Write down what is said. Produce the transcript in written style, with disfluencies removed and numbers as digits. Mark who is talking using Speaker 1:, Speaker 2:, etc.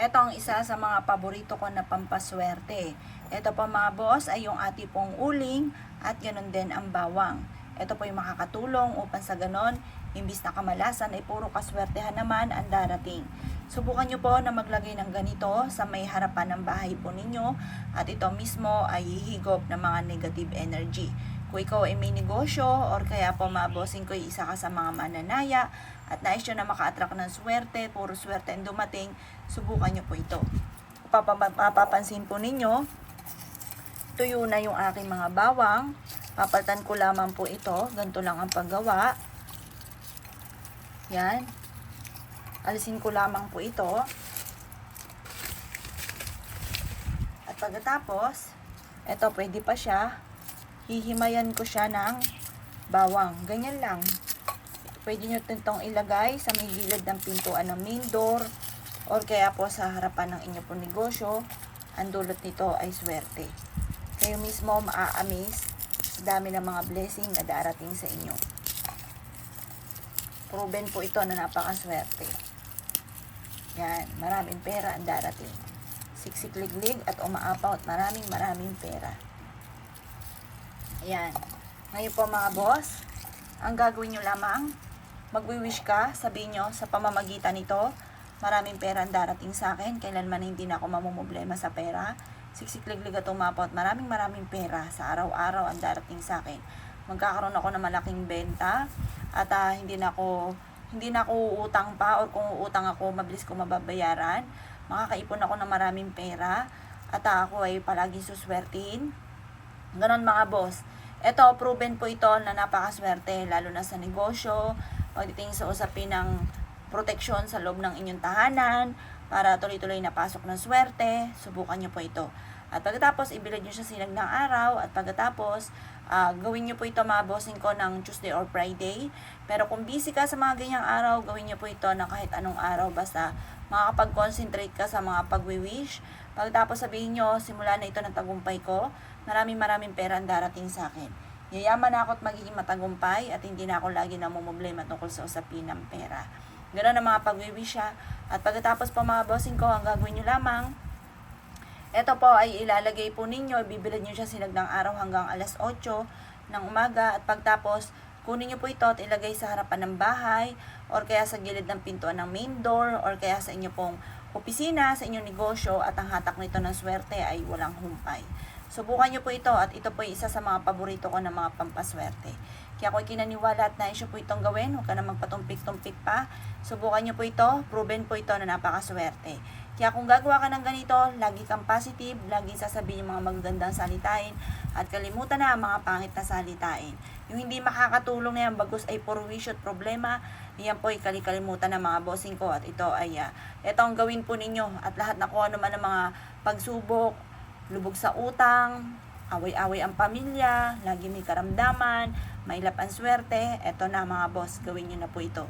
Speaker 1: Ito ang isa sa mga paborito ko na pampaswerte. Ito po mga boss ay yung ati pong uling at ganun din ang bawang. Ito po yung makakatulong upang sa ganon, imbis na kamalasan ay puro kaswertehan naman ang darating. Subukan nyo po na maglagay ng ganito sa may harapan ng bahay po ninyo at ito mismo ay hihigop ng mga negative energy. Kung ikaw ay may negosyo or kaya po mabossing ko isa ka sa mga mananaya at nais nyo na maka-attract ng swerte, puro swerte ang dumating, subukan nyo po ito. Papapansin po ninyo, tuyo na yung aking mga bawang. Papalitan ko lamang po ito. Ganito lang ang paggawa. Yan. Alisin ko lamang po ito. At pagkatapos, ito pwede pa siya. Hihimayan ko siya ng bawang. Ganyan lang. Pwede nyo itong ilagay sa may gilid ng pintuan ng main door or kaya po sa harapan ng inyo pong negosyo. Ang dulot nito ay swerte. Kayo mismo maa-amaze sa dami ng mga blessing na darating sa inyo. Proven po ito na napakaswerte. Yan, maraming pera ang darating. Siksik-liglig at umaapaw at maraming pera. Ayan. Ngayon po mga boss, ang gagawin nyo lamang, magwi-wish ka, sabihin nyo sa pamamagitan nito, maraming pera ang darating sa akin, kailanman hindi na ako mamumblema sa pera. Siksik-liglig at umapaw at maraming pera sa araw-araw ang darating sa akin. Magkakaroon ako ng malaking benta at hindi na ako uutang pa or kung uutang ako, mabilis ko mababayaran. Makakaipon ako ng maraming pera at ako ay palagi suswertin. Ganon mga boss. Ito, proven po ito na napakaswerte, lalo na sa negosyo, pagdating sa usapin ng proteksyon sa loob ng inyong tahanan, para tuloy-tuloy na pasok ng swerte, subukan nyo po ito. At pagkatapos, ibilad nyo siya sinag ng araw, at pagkatapos, gawin nyo po ito mga bossing ko ng Tuesday or Friday. Pero kung busy ka sa mga ganyang araw, gawin nyo po ito na kahit anong araw, basta makakapag-concentrate ka sa mga pagwi-wish. Pagkatapos sabihin nyo, simula na ito ng tagumpay ko, maraming pera ang darating sa akin. Yayaman na ako at magiging matagumpay at hindi na ako lagi namumblema tungkol sa usapin ng pera. Ganoon ang mga pagwi-wish ha. At pagkatapos po mga bossing ko, ang gagawin nyo lamang, ito po ay ilalagay po ninyo, bibilad nyo siya sinag ng araw hanggang alas 8 ng umaga at pagtapos kunin nyo po ito at ilagay sa harapan ng bahay or kaya sa gilid ng pintuan ng main door or kaya sa inyo pong opisina, sa inyong negosyo at ang hatak nito ng swerte ay walang humpay. Subukan nyo po ito at ito po ay isa sa mga paborito ko na mga pampaswerte. Kaya ako'y kinaniwala at nais po itong gawin. Huwag ka na magpatumpik-tumpik pa. Subukan nyo po ito. Proven po ito na napakaswerte. Kaya kung gagawa ka ng ganito, lagi kang positive, lagi sasabihin yung mga magagandang salitain at kalimutan na ang mga pangit na salitain. Yung hindi makakatulong na yan, bagus ay puro wish at problema, yan po ay kalikalimutan ng mga bossing ko at ito ay ito ang gawin po ninyo at lahat na kung ano man ang mga pagsubok, lubog sa utang, away-away ang pamilya, lagi may karamdaman, mailap ang swerte, eto na mga boss, gawin nyo na po ito.